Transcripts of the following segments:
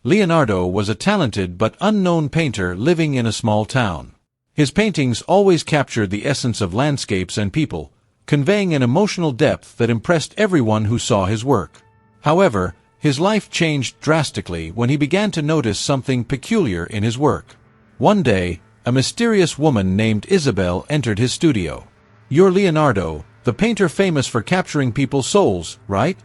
Leonardo was a talented but unknown painter living in a small town. His paintings always captured the essence of landscapes and people, conveying an emotional depth that impressed everyone who saw his work. However, his life changed drastically when he began to notice something peculiar in his work. One day, a mysterious woman named Isabel entered his studio. "You're Leonardo, the painter famous for capturing people's souls, right?"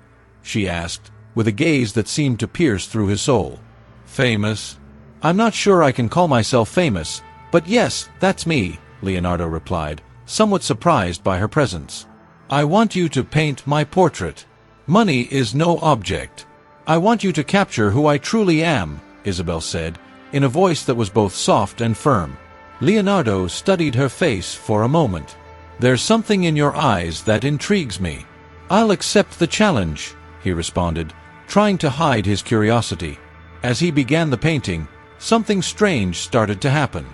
she asked, with a gaze that seemed to pierce through his soul. "Famous? I'm not sure I can call myself famous, but yes, that's me," Leonardo replied, somewhat surprised by her presence. "I want you to paint my portrait. Money is no object. I want you to capture who I truly am," Isabel said, in a voice that was both soft and firm. Leonardo studied her face for a moment. "There's something in your eyes that intrigues me." "I'll accept the challenge," he responded, trying to hide his curiosity. As he began the painting, something strange started to happen.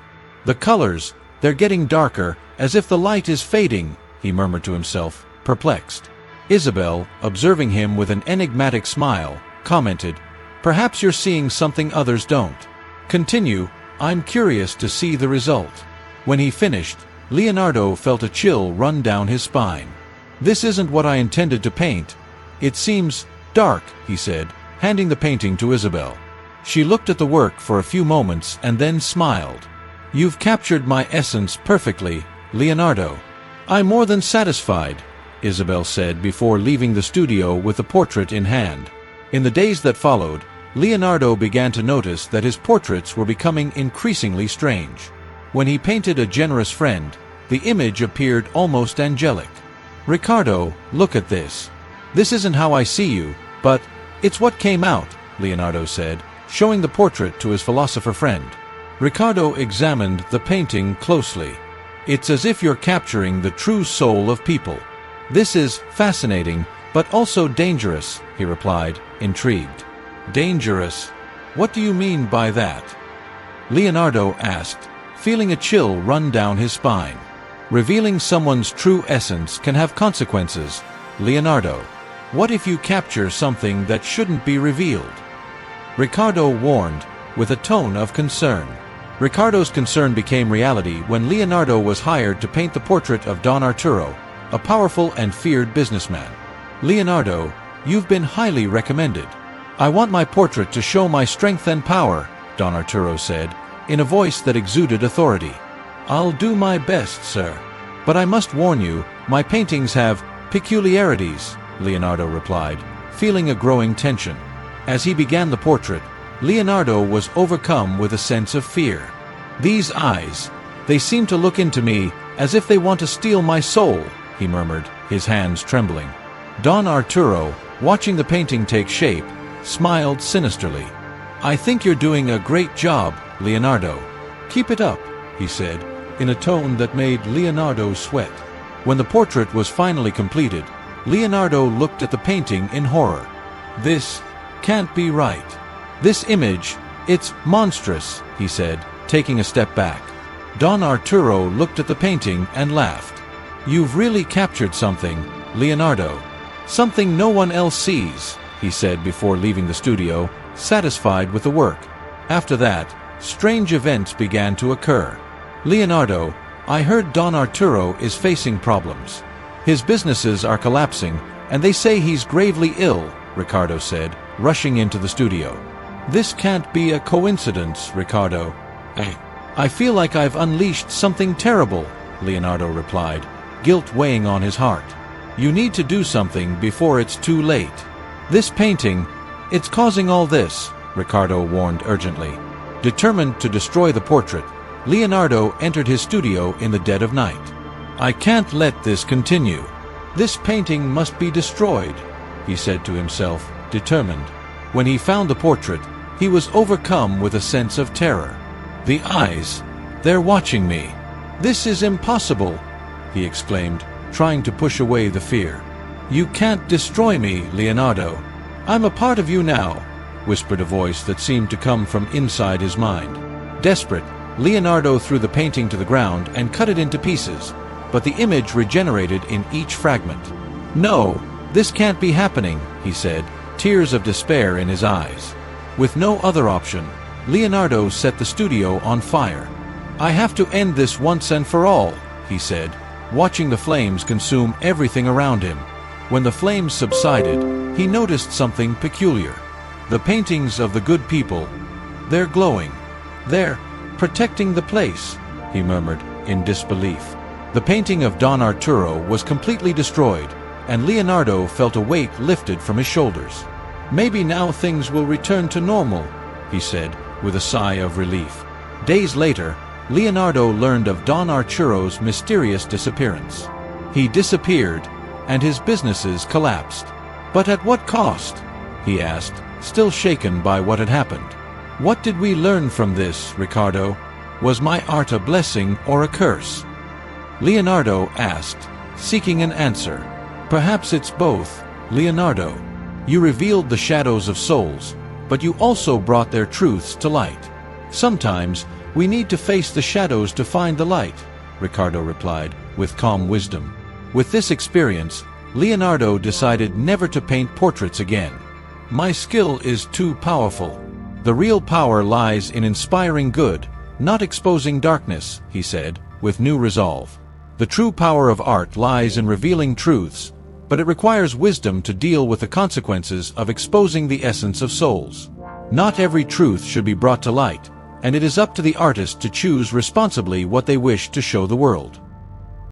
"The colors, they're getting darker, as if the light is fading," he murmured to himself, perplexed. Isabel, observing him with an enigmatic smile, commented, "Perhaps you're seeing something others don't. Continue, I'm curious to see the result." When he finished, Leonardo felt a chill run down his spine. "This isn't what I intended to paint. It seems dark," he said, handing the painting to Isabel. She looked at the work for a few moments and then smiled. "You've captured my essence perfectly, Leonardo." "I'm more than satisfied," Isabel said before leaving the studio with the portrait in hand. In the days that followed, Leonardo began to notice that his portraits were becoming increasingly strange. When he painted a generous friend, the image appeared almost angelic. "Ricardo, look at this. This isn't how I see you, but it's what came out," Leonardo said, showing the portrait to his philosopher friend. Ricardo examined the painting closely. "It's as if you're capturing the true soul of people." "This is fascinating, but also dangerous," he replied, intrigued. "Dangerous? What do you mean by that?" Leonardo asked, feeling a chill run down his spine. "Revealing someone's true essence can have consequences, Leonardo. What if you capture something that shouldn't be revealed?" Ricardo warned, with a tone of concern. Ricardo's concern became reality when Leonardo was hired to paint the portrait of Don Arturo, a powerful and feared businessman. "Leonardo, you've been highly recommended. I want my portrait to show my strength and power," Don Arturo said, in a voice that exuded authority. "I'll do my best, sir. But I must warn you, my paintings have peculiarities," Leonardo replied, feeling a growing tension. As he began the portrait, Leonardo was overcome with a sense of fear. "These eyes, they seem to look into me as if they want to steal my soul," he murmured, his hands trembling. Don Arturo, watching the painting take shape, smiled sinisterly. "I think you're doing a great job, Leonardo. Keep it up," he said, in a tone that made Leonardo sweat. When the portrait was finally completed, Leonardo looked at the painting in horror. "This can't be right. This image, it's monstrous," he said, taking a step back. Don Arturo looked at the painting and laughed. "You've really captured something, Leonardo. Something no one else sees," he said before leaving the studio, satisfied with the work. After that, strange events began to occur. "Leonardo, I heard Don Arturo is facing problems. His businesses are collapsing, and they say he's gravely ill," Ricardo said, rushing into the studio. "This can't be a coincidence, Ricardo." I feel like I've unleashed something terrible," Leonardo replied, guilt weighing on his heart. "You need to do something before it's too late. This painting, it's causing all this," Ricardo warned urgently. Determined to destroy the portrait, Leonardo entered his studio in the dead of night. "I can't let this continue. This painting must be destroyed," he said to himself, determined. When he found the portrait, he was overcome with a sense of terror. "The eyes, they're watching me. This is impossible," he exclaimed, trying to push away the fear. "You can't destroy me, Leonardo. I'm a part of you now," whispered a voice that seemed to come from inside his mind. Desperate, Leonardo threw the painting to the ground and cut it into pieces, but the image regenerated in each fragment. "No, this can't be happening," he said, tears of despair in his eyes. With no other option, Leonardo set the studio on fire. "I have to end this once and for all," he said, watching the flames consume everything around him. When the flames subsided, he noticed something peculiar. The paintings of the good people, they're glowing. "They're protecting the place," he murmured, in disbelief. The painting of Don Arturo was completely destroyed, and Leonardo felt a weight lifted from his shoulders. "Maybe now things will return to normal," he said, with a sigh of relief. Days later, Leonardo learned of Don Arturo's mysterious disappearance. He disappeared, and his businesses collapsed. "But at what cost?" he asked, still shaken by what had happened. "What did we learn from this, Ricardo? Was my art a blessing or a curse?" Leonardo asked, seeking an answer. "Perhaps it's both, Leonardo. You revealed the shadows of souls, but you also brought their truths to light. Sometimes we need to face the shadows to find the light," Ricardo replied, with calm wisdom. With this experience, Leonardo decided never to paint portraits again. "My skill is too powerful. The real power lies in inspiring good, not exposing darkness," he said, with new resolve. "The true power of art lies in revealing truths, but it requires wisdom to deal with the consequences of exposing the essence of souls. Not every truth should be brought to light, and it is up to the artist to choose responsibly what they wish to show the world."